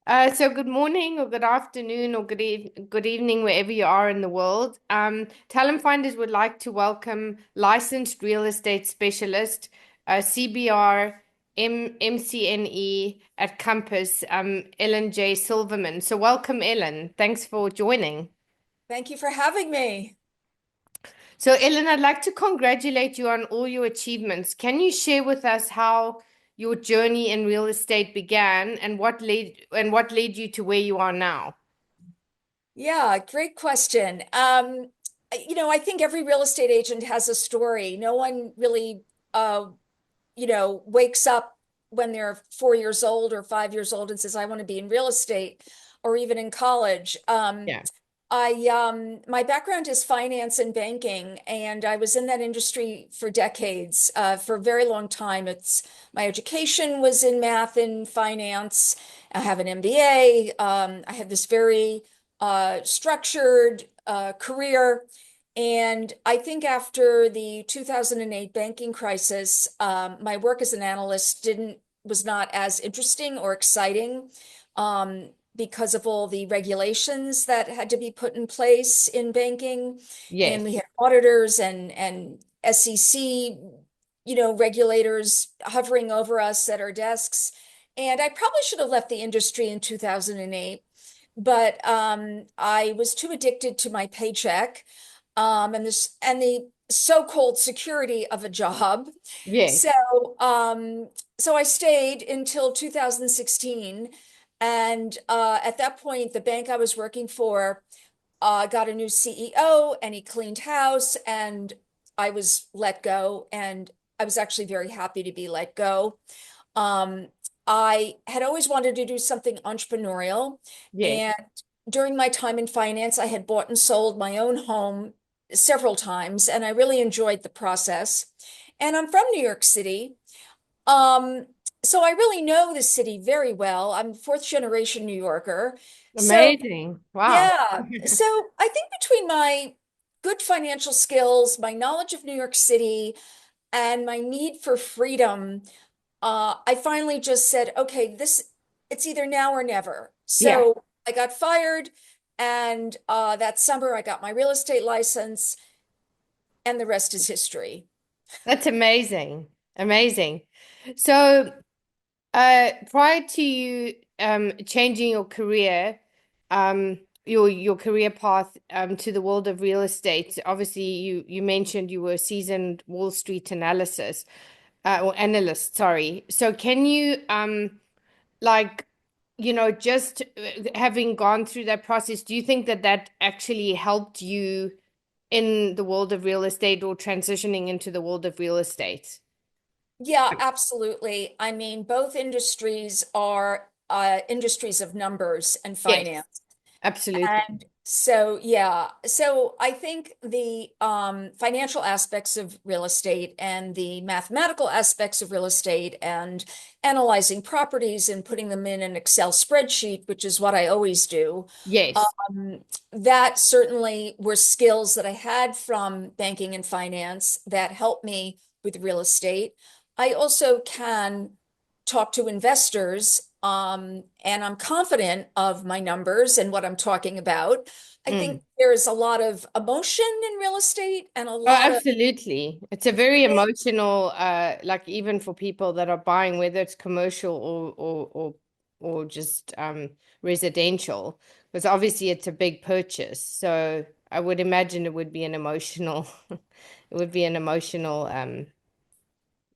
So good morning or good afternoon or good evening wherever you are in the world. Talent Finders would like to welcome licensed real estate specialist, CBR MCNE at Compass, Ellen J. Silverman. So welcome, Ellen. Thanks for joining. Thank you for having me. So, Ellen, I'd like to congratulate you on all your achievements. Can you share with us how your journey in real estate began and what led you to where you are now? Yeah, great question. I think every real estate agent has a story. No one really, uh, wakes up when they're 4 years old or 5 years old and says, I want to be in real estate or even in college. Yeah. My background is finance and banking, and I was in that industry for decades, for a very long time. My education was in math and finance. I have an MBA. I have this very structured career. And I think after the 2008 banking crisis, my work as an analyst didn't was not as interesting or exciting. Because of all the regulations that had to be put in place in banking. And Yes. we had auditors and SEC, regulators hovering over us at our desks. And I probably should have left the industry in 2008, but I was too addicted to my paycheck, and the so-called security of a job. Yes. So, so I stayed until 2016. And at that point, the bank I was working for got a new CEO, and he cleaned house, and I was let go. And I was actually very happy to be let go. Um, I had always wanted to do something entrepreneurial. Yes. And during my time in finance, I had bought and sold my own home several times, and I really enjoyed the process. And I'm from New York City. Um, so I really know the city very well. I'm a fourth generation New Yorker. So Amazing. Wow. yeah, so I think between my good financial skills, my knowledge of New York City, and my need for freedom, I finally just said, okay, it's either now or never. Yeah. So I got fired, and that summer I got my real estate license, and the rest is history. That's amazing. Amazing. So, prior to you changing your career, your career path to the world of real estate, obviously you mentioned you were a seasoned Wall Street or analyst, sorry. So can you like just having gone through that process, do you think that that actually helped you in the world of real estate or transitioning into the world of real estate? Yeah, absolutely. I mean, both industries are industries of numbers and Yes, finance. absolutely. And so, yeah, so I think the financial aspects of real estate and the mathematical aspects of real estate and analyzing properties and putting them in an Excel spreadsheet, which is what I always do, Yes. um, that certainly were skills that I had from banking and finance that helped me with real estate. I also can talk to investors, and I'm confident of my numbers and what I'm talking about. I Mm. think there's a lot of emotion in real estate and a Oh, lot of absolutely. It's a very emotional, like even for people that are buying, whether it's commercial or just residential, because obviously it's a big purchase. So I would imagine it would be an emotional, it would be an emotional,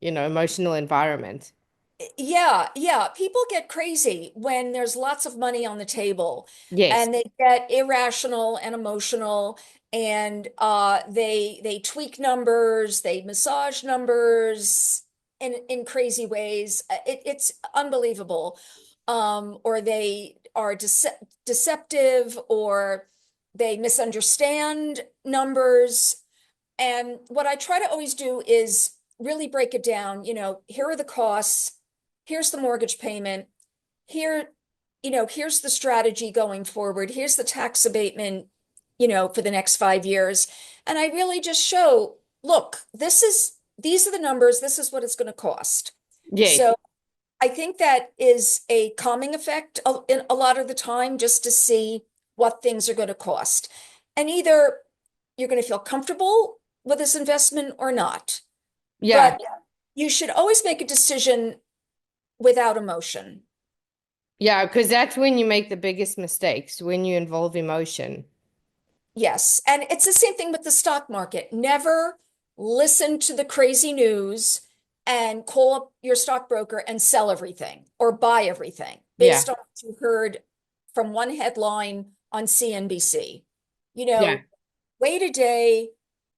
emotional environment. Yeah, yeah. People get crazy when there's lots of money on the table, Yes. and they get irrational and emotional, and they tweak numbers, they massage numbers in crazy ways. It's unbelievable. Or they are deceptive, or they misunderstand numbers. And what I try to always do is really break it down. Here are the costs, here's the mortgage payment, here, here's the strategy going forward, here's the tax abatement, for the next 5 years. And I really just show, look, these are the numbers, this is what it's going to cost. Yes. So I think that is a calming effect in a lot of the time, just to see what things are going to cost. And either you're going to feel comfortable with this investment or not. Yeah. But you should always make a decision without emotion. Yeah, because that's when you make the biggest mistakes, when you involve emotion. Yes. And it's the same thing with the stock market. Never listen to the crazy news and call up your stockbroker and sell everything or buy everything Yeah. based on what you heard from one headline on CNBC. You Yeah. know, wait a day,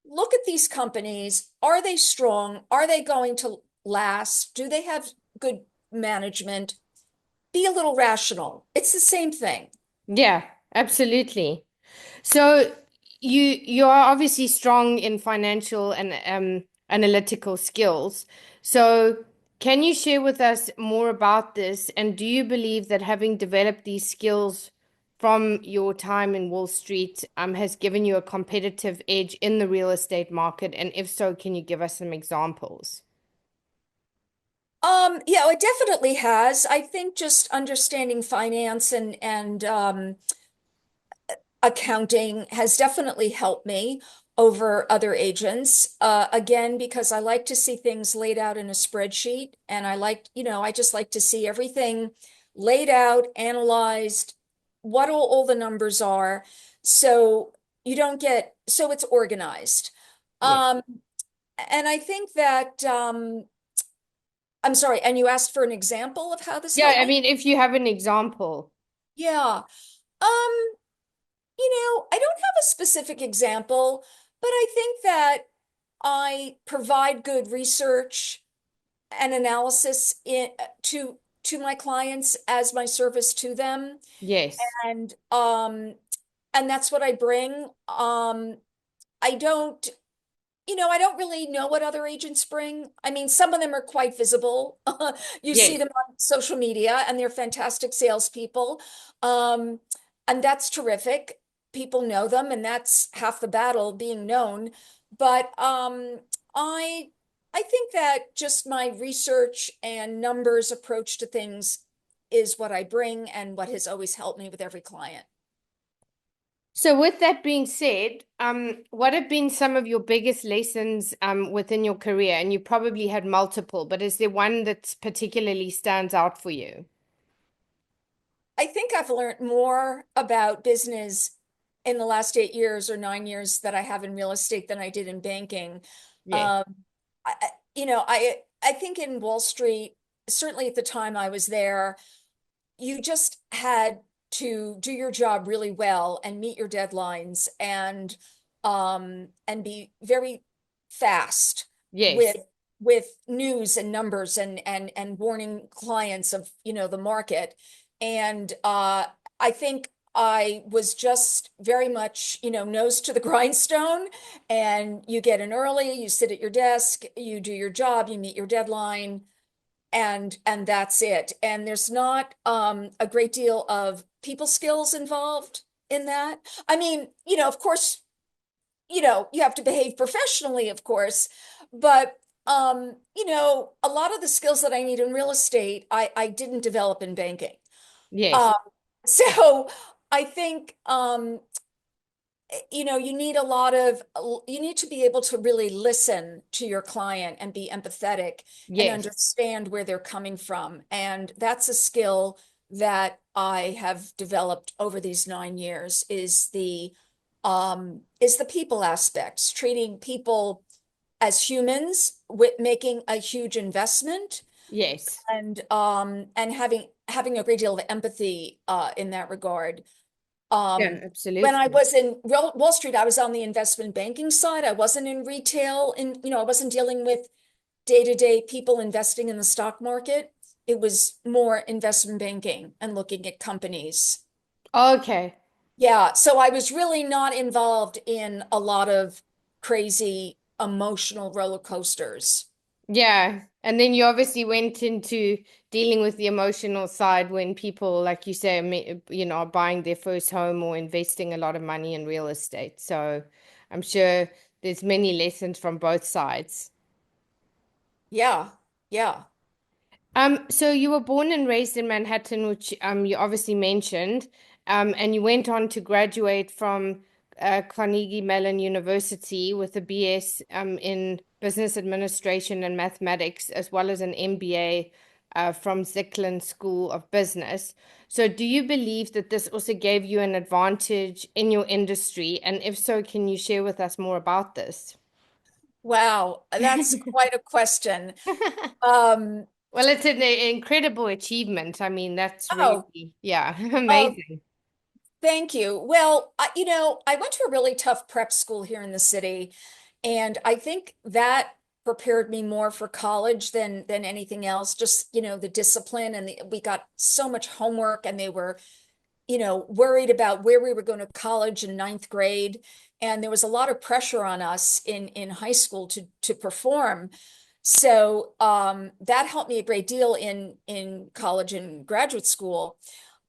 look at these companies. Are they strong? Are they going to last? Do they have good management? Be a little rational. It's the same thing. Yeah, absolutely. So you are obviously strong in financial and analytical skills. So can you share with us more about this? And do you believe that having developed these skills from your time in Wall Street has given you a competitive edge in the real estate market? And if so, can you give us some examples? Yeah, it definitely has. I think just understanding finance and accounting has definitely helped me over other agents. Again, because I like to see things laid out in a spreadsheet, and I just like to see everything laid out, analyzed, what all the numbers are, so so it's organized. Yeah. Um, and I think that I'm sorry, and you asked for an example of how this Yeah, helped I me? mean, if you have an example. Yeah. Um, I don't have a specific example, but I think that I provide good research and analysis to my clients as my service to them. Yes. And and that's what I bring. I don't I don't really know what other agents bring. I mean, some of them are quite visible. You see Yes. them on social media and they're fantastic salespeople. Um, and that's terrific. People know them, and that's half the battle, being known. But I I think that just my research and numbers approach to things is what I bring and what has always helped me with every client. So with that being said, what have been some of your biggest lessons within your career? And you probably had multiple, but is there one that particularly stands out for you? I think I've learned more about business in the last 8 years or 9 years that I have in real estate than I did in banking. Yes, Um, I think in Wall Street, certainly at the time I was there, you just had to do your job really well and meet your deadlines and be very fast with yes, with news and numbers and warning clients of the market. And I think I was just very much nose to the grindstone, and you get in early, you sit at your desk, you do your job, you meet your deadline, and that's it. And there's not a great deal of people skills involved in that. I mean, of course, you have to behave professionally, of course, but a lot of the skills that I need in real estate, I didn't develop in banking. yes, Um, so I think you need to be able to really listen to your client and be empathetic and yes. understand where they're coming from. And that's a skill that I have developed over these 9 years, is the people aspects, treating people as humans with making a huge investment, Yes. and having a great deal of empathy in that regard. Yeah, When I absolutely. was in Wall Street, I was on the investment banking side. I wasn't in retail, I wasn't dealing with day-to-day people investing in the stock market. It was more investment banking and looking at companies. Okay. Yeah, so I was really not involved in a lot of crazy emotional roller coasters. Yeah. And then you obviously went into dealing with the emotional side when people, like you say, are buying their first home or investing a lot of money in real estate. So I'm sure there's many lessons from both sides. Yeah, yeah. So you were born and raised in Manhattan, which you obviously mentioned, and you went on to graduate from Carnegie Mellon University with a BS in Business Administration and Mathematics, as well as an MBA from Zicklin School of Business. So do you believe that this also gave you an advantage in your industry? And if so, can you share with us more about this? Wow, that's quite a question. Um, Well, it's an incredible achievement. I mean, that's oh, really, yeah, oh, amazing. thank you. Well, I went to a really tough prep school here in the city, and I think that prepared me more for college than anything else. Just, the discipline, and we got so much homework, and they were, worried about where we were going to college in ninth grade. And there was a lot of pressure on us in high school to perform. So that helped me a great deal in college and graduate school.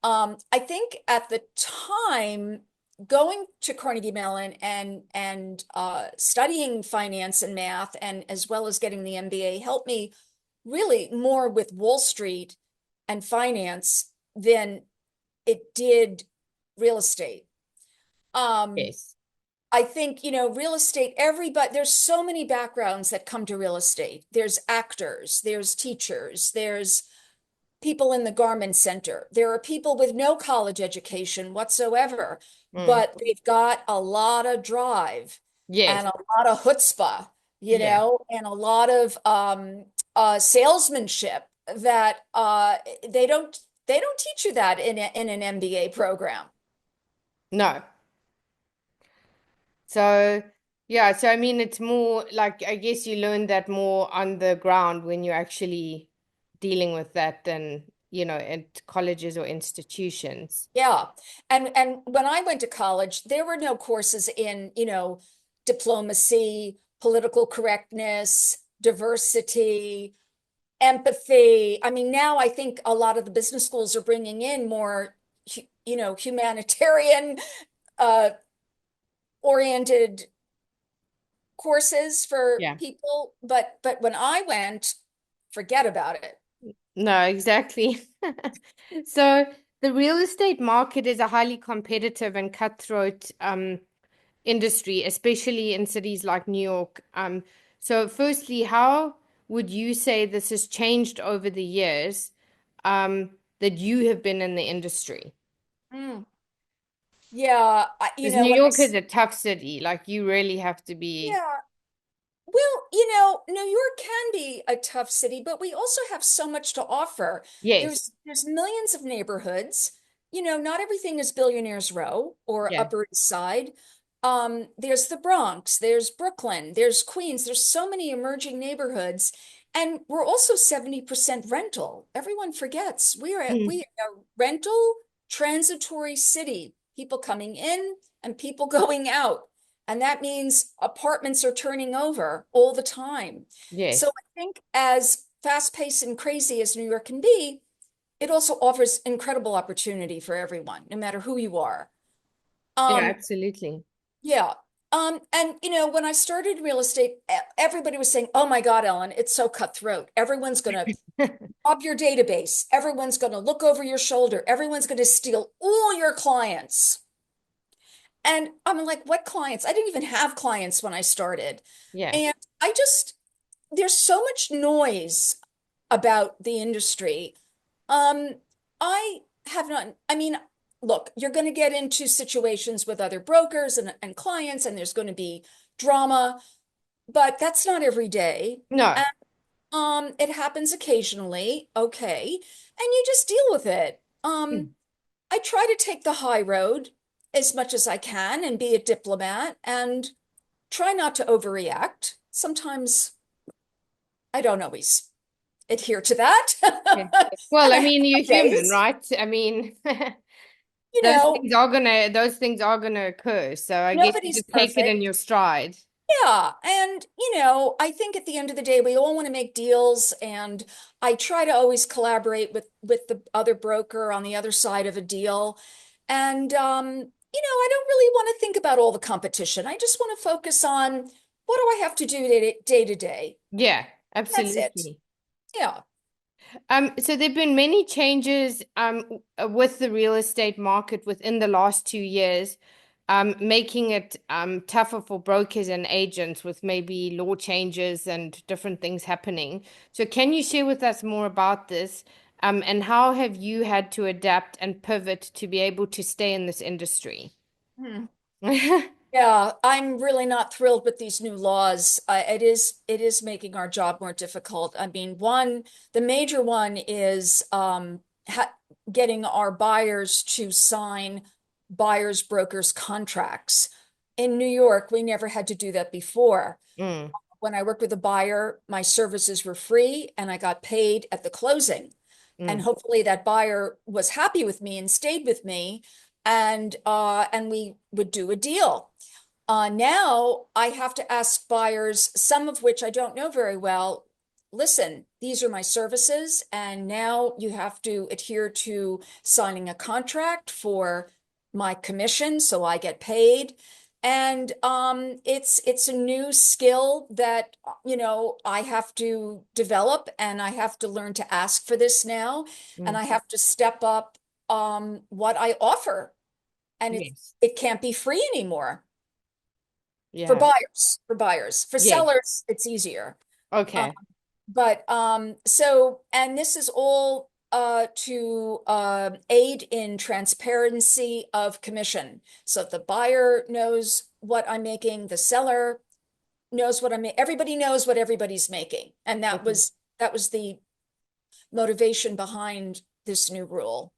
I think at the time, going to Carnegie Mellon and studying finance and math, and as well as getting the MBA, helped me really more with Wall Street and finance than it did real estate. Um, Yes. I think, real estate, everybody, there's so many backgrounds that come to real estate. There's actors, there's teachers, there's people in the garment center. There are people with no college education whatsoever, Mm. but they've got a lot of drive Yes. and a lot of chutzpah, Yeah. and a lot of salesmanship that they don't teach you that in an MBA program. No. So, yeah, so I mean, it's more like I guess you learn that more on the ground when you're actually dealing with that than, at colleges or institutions. Yeah. And when I went to college, there were no courses in, diplomacy, political correctness, diversity, empathy. I mean, now I think a lot of the business schools are bringing in more, humanitarian uh oriented courses for Yeah. people, but when I went, forget about it. No, exactly. So the real estate market is a highly competitive and cutthroat industry, especially in cities like New York. So firstly, how would you say this has changed over the years that you have been in the industry? Mm. Yeah, Because New when York is a tough city. Like you really have to be, yeah. Well, New York can be a tough city, but we also have so much to offer. yes, There's millions of neighborhoods. Not everything is Billionaires Row or yeah, Upper East Side. There's the Bronx, there's Brooklyn, there's Queens. There's so many emerging neighborhoods, and we're also 70% rental. Everyone forgets mm, we are a rental transitory city. People coming in and people going out. And that means apartments are turning over all the time. So yes, I think as fast-paced and crazy as New York can be, it also offers incredible opportunity for everyone, no matter who you are. yeah, Um, absolutely. yeah. And when I started real estate, everybody was saying, "Oh my God, Ellen, it's so cutthroat. Everyone's gonna rob your database. Everyone's gonna look over your shoulder. Everyone's gonna steal all your clients." And I'm like, what clients? I didn't even have clients when I started. Yeah, And there's so much noise about the industry. Um, I have not, I mean, look, you're going to get into situations with other brokers and clients, and there's going to be drama, but that's not every day. no, And it happens occasionally, okay, and you just deal with it. mm, I try to take the high road as much as I can and be a diplomat and try not to overreact. Sometimes I don't always adhere to that. yeah. Well, And I I have mean, you're my human, days, right? I mean, you know, those things are gonna occur. So I guess you nobody's just take it in perfect. your stride. Yeah. And, I think at the end of the day, we all want to make deals. And I try to always collaborate with the other broker on the other side of a deal. And, I don't really want to think about all the competition. I just want to focus on what do I have to do day to day. Yeah, That's it. absolutely. Yeah. So there've been many changes with the real estate market within the last 2 years, making it tougher for brokers and agents with maybe law changes and different things happening. So can you share with us more about this? And how have you had to adapt and pivot to be able to stay in this industry? Hmm. Yeah, I'm really not thrilled with these new laws. It is making our job more difficult. I mean, the major one is ha getting our buyers to sign buyers brokers contracts. In New York, we never had to do that before. Mm, When I worked with a buyer, my services were free and I got paid at the closing. And mm, hopefully that buyer was happy with me and stayed with me and we would do a deal. Now I have to ask buyers, some of which I don't know very well, listen, these are my services, and now you have to adhere to signing a contract for my commission so I get paid. And it's a new skill that I have to develop, and I have to learn to ask for this now, and mm. I have to step up what I offer, and Yes. it can't be free anymore. For Yeah. buyers, for buyers. For Yes. sellers, it's easier. Um, Okay. and this is all to aid in transparency of commission. So if the buyer knows what I'm making, the seller knows what I'm making, everybody knows what everybody's making. And Okay. that was the motivation behind this new rule.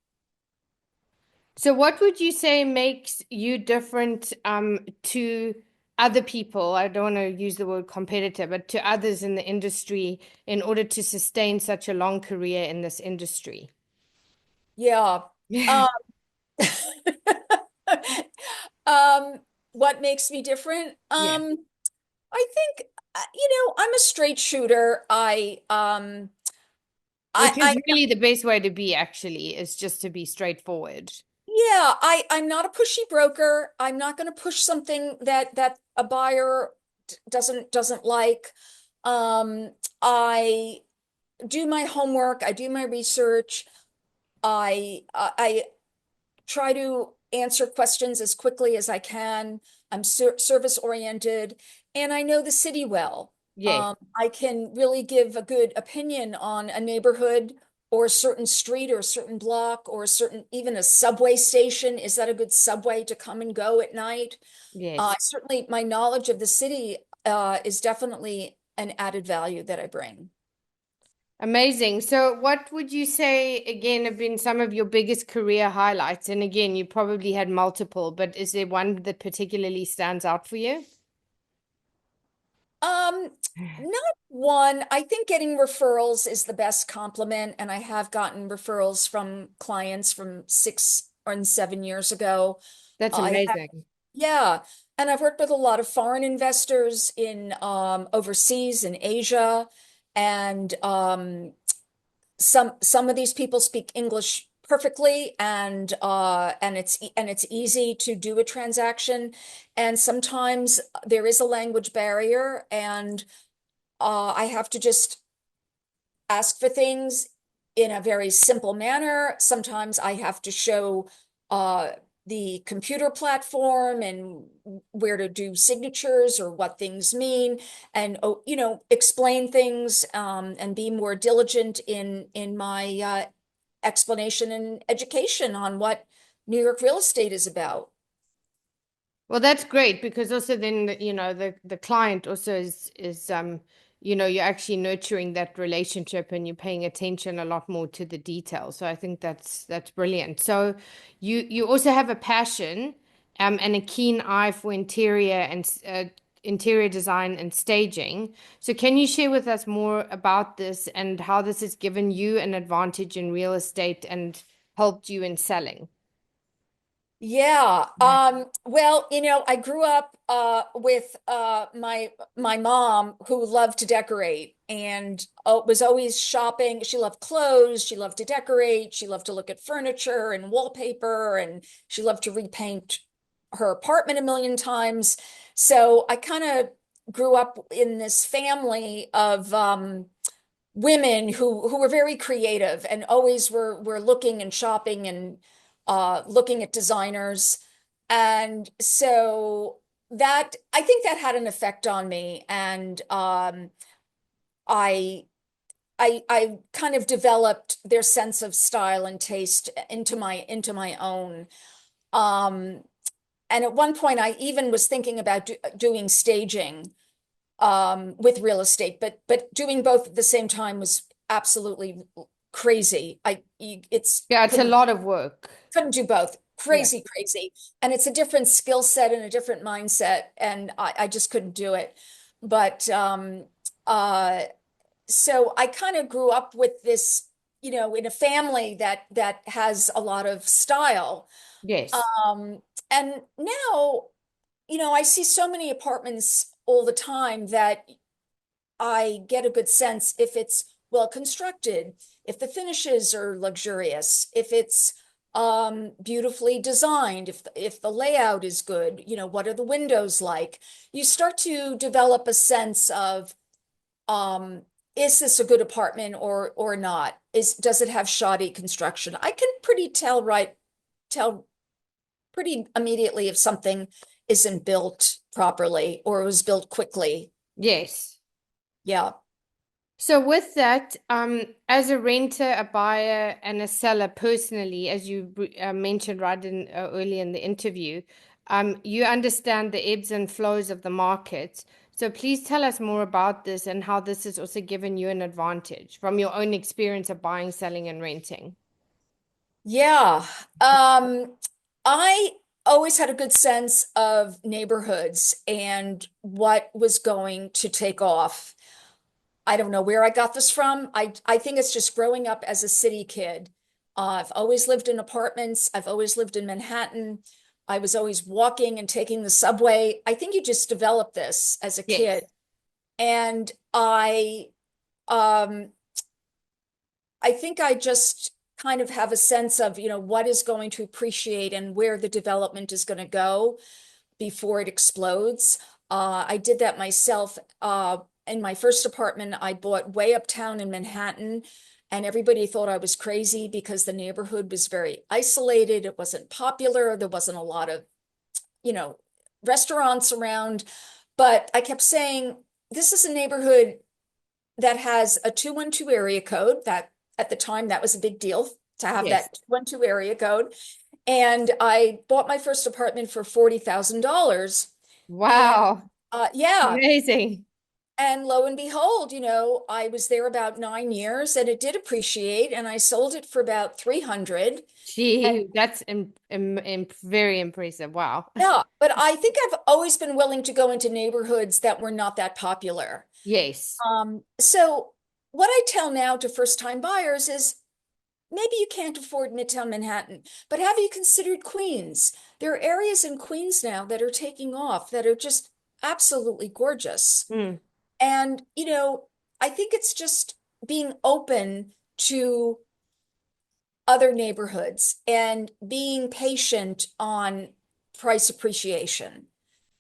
So, what would you say makes you different to other people? I don't want to use the word competitor, but to others in the industry in order to sustain such a long career in this industry? Yeah. Um, um, what makes me different? Yeah. I think I'm a straight shooter. Which I is really the best way to be, actually, is just to be straightforward. yeah, I'm not a pushy broker. I'm not going to push something that a buyer doesn't like. I do my homework, I do my research. I try to answer questions as quickly as I can. I'm service oriented and I know the city well. Yes. I can really give a good opinion on a neighborhood or a certain street or a certain block or a certain, even a subway station. Is that a good subway to come and go at night? Yes. Certainly, my knowledge of the city is definitely an added value that I bring. Amazing. So, what would you say again have been some of your biggest career highlights? And again, you probably had multiple, but is there one that particularly stands out for you? Um, Not one. I think getting referrals is the best compliment, and I have gotten referrals from clients from 6 or 7 years ago. That's I have, amazing. yeah, and I've worked with a lot of foreign investors in overseas in Asia, and some of these people speak English perfectly, and it's easy to do a transaction, and sometimes there is a language barrier, and I have to just ask for things in a very simple manner. Sometimes I have to show uh, the computer platform and where to do signatures or what things mean, and explain things and be more diligent in my explanation and education on what New York real estate is about. Well, that's great because also then the client also is you're actually nurturing that relationship and you're paying attention a lot more to the details. So I think that's brilliant. So you also have a passion and a keen eye for interior design and staging. So can you share with us more about this and how this has given you an advantage in real estate and helped you in selling? Yeah. Well, I grew up with my mom who loved to decorate and was always shopping. She loved clothes, she loved to decorate, she loved to look at furniture and wallpaper, and she loved to repaint her apartment a million times. So I kind of grew up in this family of women who were very creative and always were looking and shopping and looking at designers. And so that I think that had an effect on me. And I I kind of developed their sense of style and taste into my own. Um, and at one point, I even was thinking about doing staging with real estate, but doing both at the same time was absolutely crazy. It's Yeah, it's a lot of work. couldn't do both. Yeah. Crazy, crazy. And it's a different skill set and a different mindset, and I just couldn't do it. But uh so I kind of grew up with this, in a family that has a lot of style. Yes. Um, and now, I see so many apartments all the time that I get a good sense if it's well constructed, if the finishes are luxurious, if it's beautifully designed, if the layout is good, what are the windows like? You start to develop a sense of um, is this a good apartment or not? Does it have shoddy construction? I can tell pretty immediately if something isn't built properly or it was built quickly. Yes. Yeah. So with that, as a renter, a buyer, and a seller personally, as you mentioned right in early in the interview, you understand the ebbs and flows of the market. So please tell us more about this and how this has also given you an advantage from your own experience of buying, selling, and renting. Yeah. I always had a good sense of neighborhoods and what was going to take off. I don't know where I got this from. I think it's just growing up as a city kid. I've always lived in apartments. I've always lived in Manhattan. I was always walking and taking the subway. I think you just develop this as a Yes. kid. And um, I think I just kind of have a sense of, what is going to appreciate and where the development is going to go before it explodes. I did that myself. In my first apartment, I bought way uptown in Manhattan, and everybody thought I was crazy because the neighborhood was very isolated. It wasn't popular. There wasn't a lot of, you know, restaurants around. But I kept saying, this is a neighborhood that has a 212 area code. That at the time, that was a big deal to have Yes. that 212 area code. And I bought my first apartment for $40,000. And Wow. yeah, Amazing. and lo and behold, I was there about 9 years and it did appreciate and I sold it for about 300. And Gee, that's very impressive. Wow. yeah, but I think I've always been willing to go into neighborhoods that were not that popular. Yes. So what I tell now to first-time buyers is maybe you can't afford Midtown Manhattan, but have you considered Queens? There are areas in Queens now that are taking off that are just absolutely gorgeous. Mm. And, I think it's just being open to other neighborhoods and being patient on price appreciation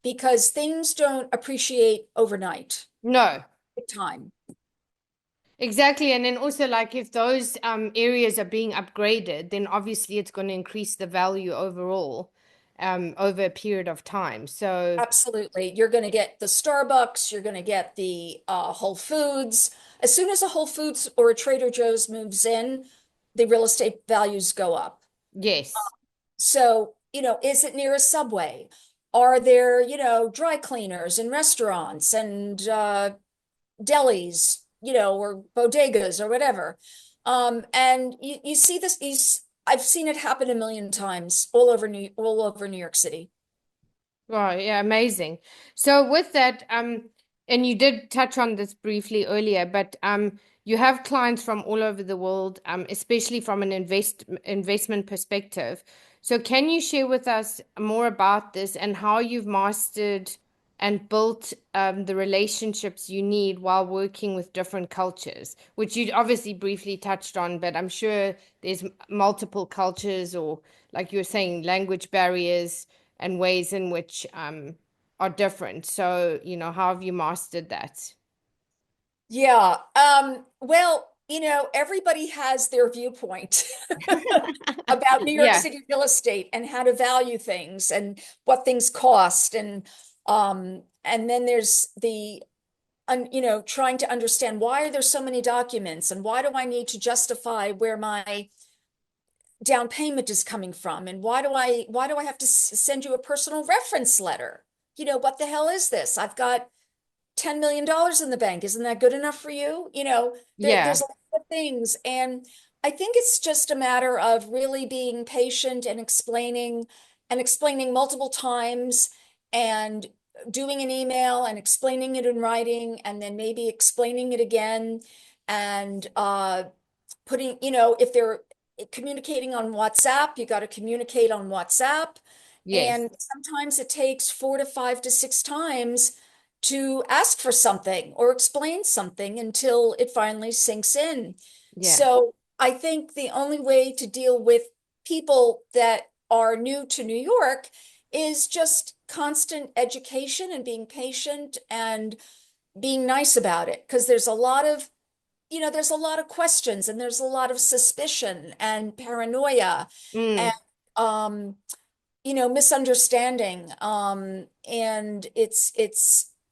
because things don't appreciate overnight. No. Take time. Exactly. And then also like if those areas are being upgraded, then obviously it's going to increase the value overall over a period of time. So Absolutely. You're going to get the Starbucks, you're going to get the Whole Foods. As soon as a Whole Foods or a Trader Joe's moves in, the real estate values go up. yes. So, is it near a subway? Are there, dry cleaners and restaurants and delis, or bodegas or whatever? And you see this, I've seen it happen a million times all over New York City. Right, yeah, amazing. So with that, and you did touch on this briefly earlier, but you have clients from all over the world, especially from an investment perspective. So can you share with us more about this and how you've mastered and built the relationships you need while working with different cultures, which you obviously briefly touched on, but I'm sure there's multiple cultures or, like you were saying, language barriers and ways in which are different. So, how have you mastered that? Yeah. Well, everybody has their viewpoint about New York Yeah, City real estate and how to value things and what things cost. And then there's trying to understand, why are there so many documents, and why do I need to justify where my down payment is coming from, and why do I have to send you a personal reference letter? What the hell is this? I've got $10 million in the bank. Isn't that good enough for you? There's yeah, a lot of things. And I think it's just a matter of really being patient and explaining multiple times, and doing an email and explaining it in writing, and then maybe explaining it again, and putting, if they're communicating on WhatsApp, you got to communicate on WhatsApp. yes, And sometimes it takes 4 to 5 to 6 times to ask for something or explain something until it finally sinks in. yeah. So I think the only way to deal with people that are new to New York is just constant education and being patient and being nice about it. Because there's a lot of questions, and there's a lot of suspicion and paranoia, and Mm. um, misunderstanding. And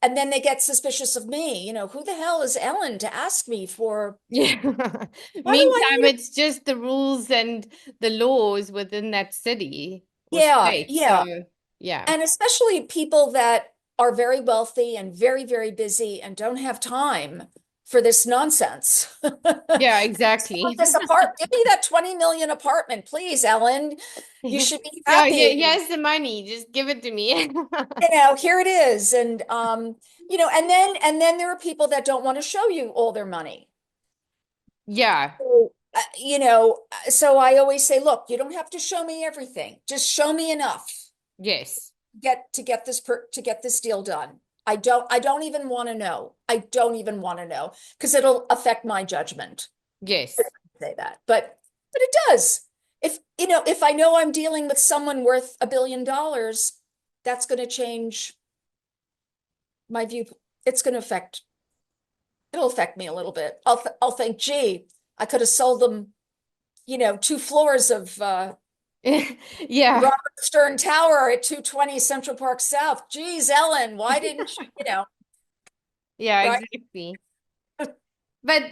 and then they get suspicious of me. Who the hell is Ellen to ask me for, Yeah. why do I Meantime, need a, it's just the rules and the laws within that city or yeah, state. So, yeah. yeah. And especially people that are very wealthy and very, very busy and don't have time for this nonsense. Yeah, Just want exactly. this give me that 20 million apartment, please, Ellen. You should be Yeah, yeah, happy. here's the money. Just give it to me. Here it is. And then there are people that don't want to show you all their money. Yeah, So, so I always say, look, you don't have to show me everything. Just show me enough yes, to get this deal done. I don't even want to know. I don't even want to know, because it'll affect my judgment. yes, Say that. But it does. If I know I'm dealing with someone worth $1 billion, that's going to change my view. It's going to it'll affect me a little bit. I'll think, gee, I could have sold them, 2 floors of yeah, Robert Stern Tower at 220 Central Park South. Geez, Ellen, why didn't yeah, right? exactly. But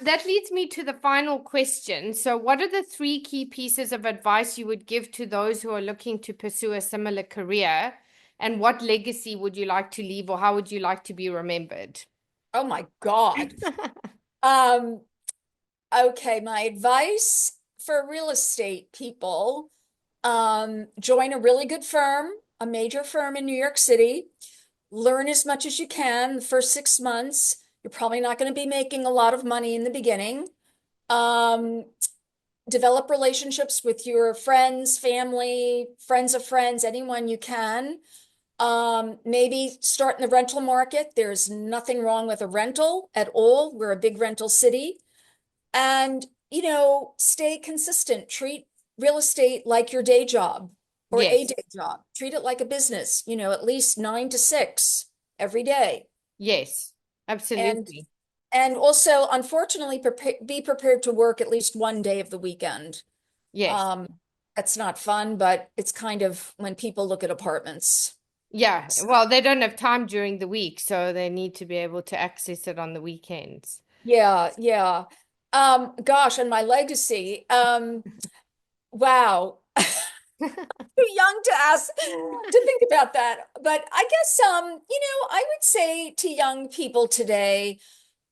that leads me to the final question. So, what are the three key pieces of advice you would give to those who are looking to pursue a similar career? And what legacy would you like to leave, or how would you like to be remembered? Oh my God. Um, okay, my advice for real estate people, join a really good firm, a major firm in New York City. Learn as much as you can the first 6 months. You're probably not going to be making a lot of money in the beginning. Um, Develop relationships with your friends, family, friends of friends, anyone you can. Maybe start in the rental market. There's nothing wrong with a rental at all. We're a big rental city. And, stay consistent. Treat real estate like your day job or a Yes, day job. Treat it like a business, at least 9 to 6 every day. yes, And absolutely. and also, unfortunately, be prepared to work at least one day of the weekend. Yes. Um, that's not fun, but it's kind of when people look at apartments. Yeah. So, Well, they don't have time during the week, so they need to be able to access it on the weekends. yeah, yeah. Gosh, and my legacy. Wow. Too young to ask to think about that. But I guess I would say to young people today,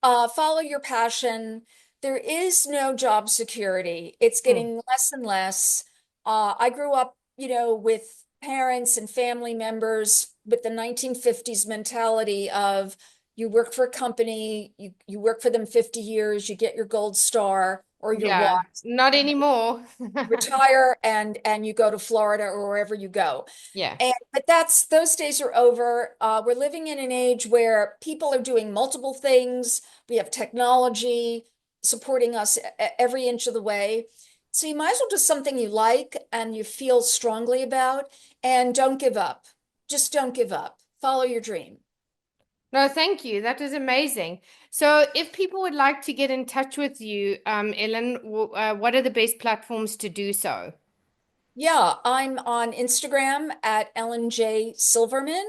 follow your passion. There is no job security. It's Mm. getting less and less. I grew up, with parents and family members with the 1950s mentality of, you work for a company, you work for them 50 years, you get your gold star or your Yeah, watch, not and anymore. retire, and you go to Florida or wherever you go. Yeah. But those days are over. We're living in an age where people are doing multiple things. We have technology supporting us every inch of the way. So you might as well do something you like and you feel strongly about, and don't give up. Just don't give up. Follow your dream. No, thank you. That is amazing. So, if people would like to get in touch with you, Ellen, what are the best platforms to do so? Yeah, I'm on Instagram at Ellen J. Silverman,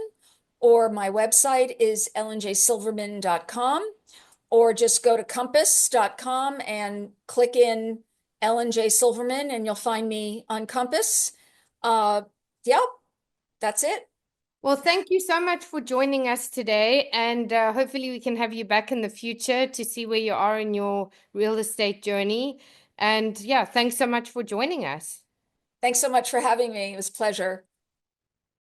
or my website is ellenjsilverman.com, or just go to compass.com and click in Ellen J. Silverman and you'll find me on Compass. Uh, yeah, that's it. Well, thank you so much for joining us today, and hopefully, we can have you back in the future to see where you are in your real estate journey. And yeah, thanks so much for joining us. Thanks so much for having me. It was a pleasure.